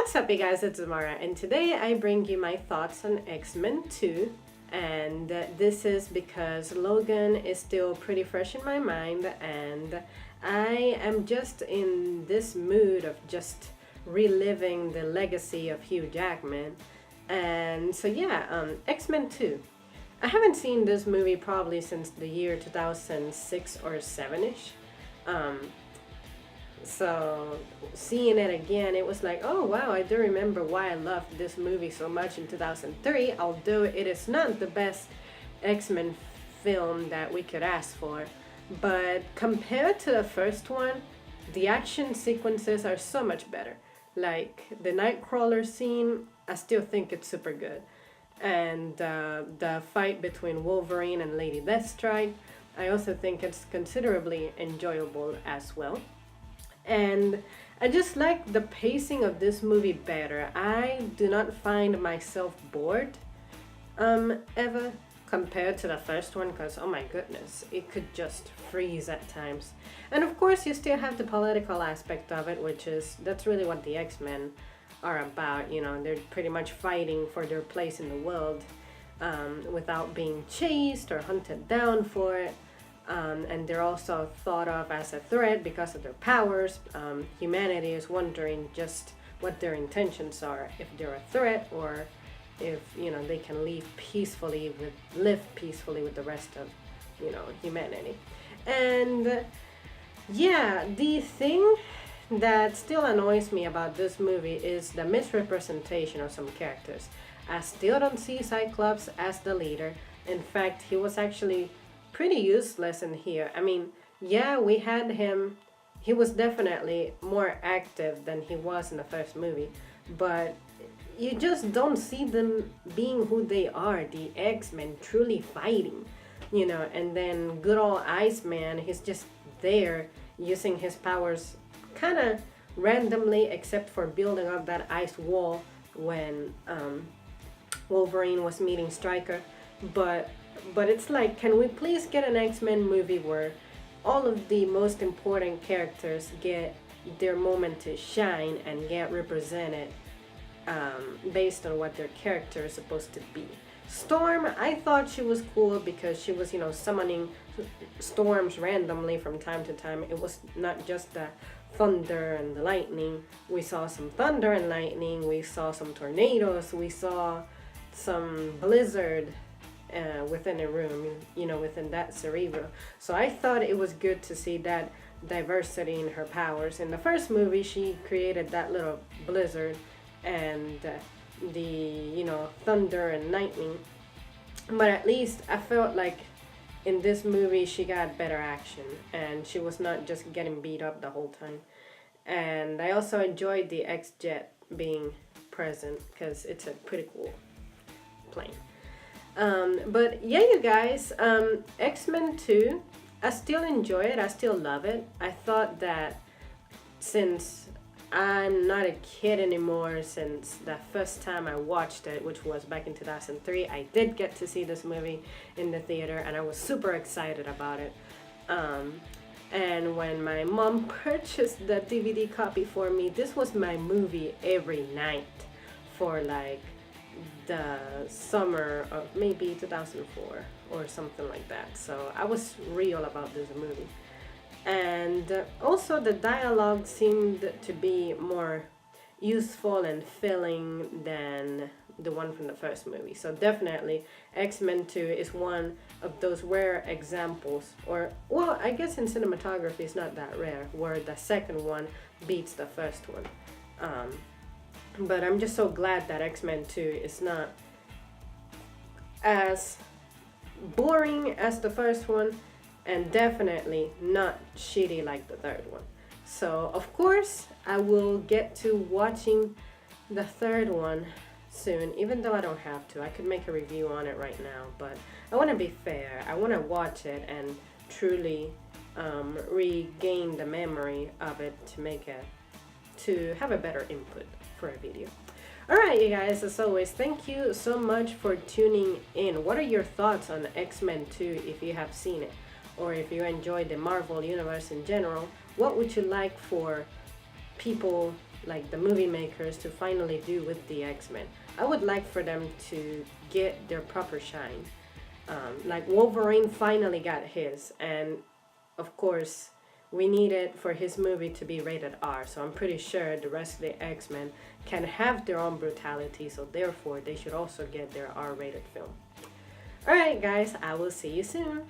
What's up, you guys? It's Amara, and today I bring you my thoughts on X-Men 2. And this is because Logan is still pretty fresh in my mind, and I am just in this mood of just reliving the legacy of Hugh Jackman. And so, yeah, X-Men 2. I haven't seen this movie probably since the year 2006 or 7-ish. So seeing it again, it was like, oh wow, I do remember why I loved this movie so much in 2003, although it is not the best X-Men film that we could ask for. But compared to the first one, the action sequences are so much better. Like the Nightcrawler scene, I still think it's super good. And the fight between Wolverine and Lady Deathstrike, I also think it's considerably enjoyable as well. And I just like the pacing of this movie better. I do not find myself bored ever compared to the first one, because oh my goodness, it could just freeze at times. And of course you still have the political aspect of it, which is, that's really what the X-Men are about. You know, they're pretty much fighting for their place in the world without being chased or hunted down for it. And they're also thought of as a threat because of their powers. Humanity is wondering just what their intentions are, if they're a threat or if, you know, they can live peacefully with the rest of, you know, humanity. And yeah, the thing that still annoys me about this movie is the misrepresentation of some characters. I still don't see Cyclops as the leader. In fact, he was actually pretty useless in here. I mean, yeah, we had him. He was definitely more active than he was in the first movie, but you just don't see them being who they are, the X-Men truly fighting, you know. And then good old Iceman, he's just there using his powers kind of randomly, except for building up that ice wall when Wolverine was meeting Stryker. But it's like, can we please get an X-Men movie where all of the most important characters get their moment to shine and get represented based on what their character is supposed to be. Storm, I thought she was cool because she was, you know, summoning storms randomly from time to time. It was not just the thunder and the lightning. We saw some thunder and lightning, we saw some tornadoes, we saw some blizzard within a room, you know, within that cerebral. So I thought it was good to see that diversity in her powers. In the first movie, she created that little blizzard and the, you know, thunder and lightning. But at least I felt like in this movie she got better action and she was not just getting beat up the whole time. And I also enjoyed the X-Jet being present because it's a pretty cool plane. But yeah, you guys, X-Men 2, I still enjoy it, I still love it. I thought that since I'm not a kid anymore, since the first time I watched it, which was back in 2003, I did get to see this movie in the theater and I was super excited about it. And when my mom purchased the DVD copy for me, this was my movie every night for like the summer of maybe 2004 or something like that. So I was real about this movie. And also the dialogue seemed to be more useful and filling than the one from the first movie. So definitely X-Men 2 is one of those rare examples, or well, I guess in cinematography it's not that rare, where the second one beats the first one. But I'm just so glad that X-Men 2 is not as boring as the first one and definitely not shitty like the third one. So of course I will get to watching the third one soon, even though I don't have to. I could make a review on it right now, but I want to be fair. I want to watch it and truly regain the memory of it to have a better input for a video. Alright, you guys, as always, thank you so much for tuning in. What are your thoughts on X-Men 2 if you have seen it? Or if you enjoy the Marvel universe in general, what would you like for people like the movie makers to finally do with the X-Men. I would like for them to get their proper shine. Like Wolverine finally got his, and of course we need it for his movie to be rated R. So I'm pretty sure the rest of the X-Men can have their own brutality, so therefore they should also get their R-rated film. Alright guys, I will see you soon.